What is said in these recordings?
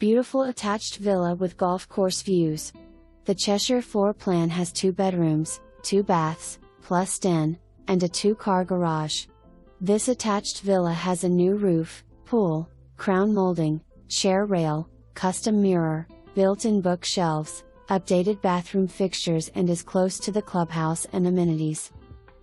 Beautiful attached villa with golf course views. The Cheshire floor plan has 2 bedrooms, 2 baths, plus den, and a 2-car garage. This attached villa has a new roof, pool, crown molding, chair rail, custom mirror, built-in bookshelves, updated bathroom fixtures, and is close to the clubhouse and amenities.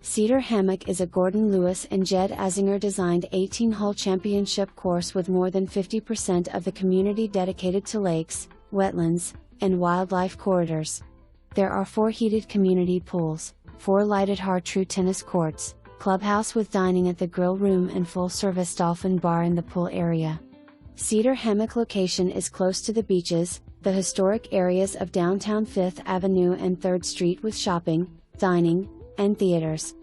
Cedar Hammock is a Gordon Lewis and Jed Azinger designed 18-hole championship course with more than 50% of the community dedicated to lakes, wetlands, and wildlife corridors. There are 4 heated community pools, 4 lighted Har-Tru tennis courts, clubhouse with dining at the grill room, and full-service Dolphin Bar in the pool area. Cedar Hammock location is close to the beaches, the historic areas of downtown 5th Avenue and 3rd Street with shopping, dining, and theaters.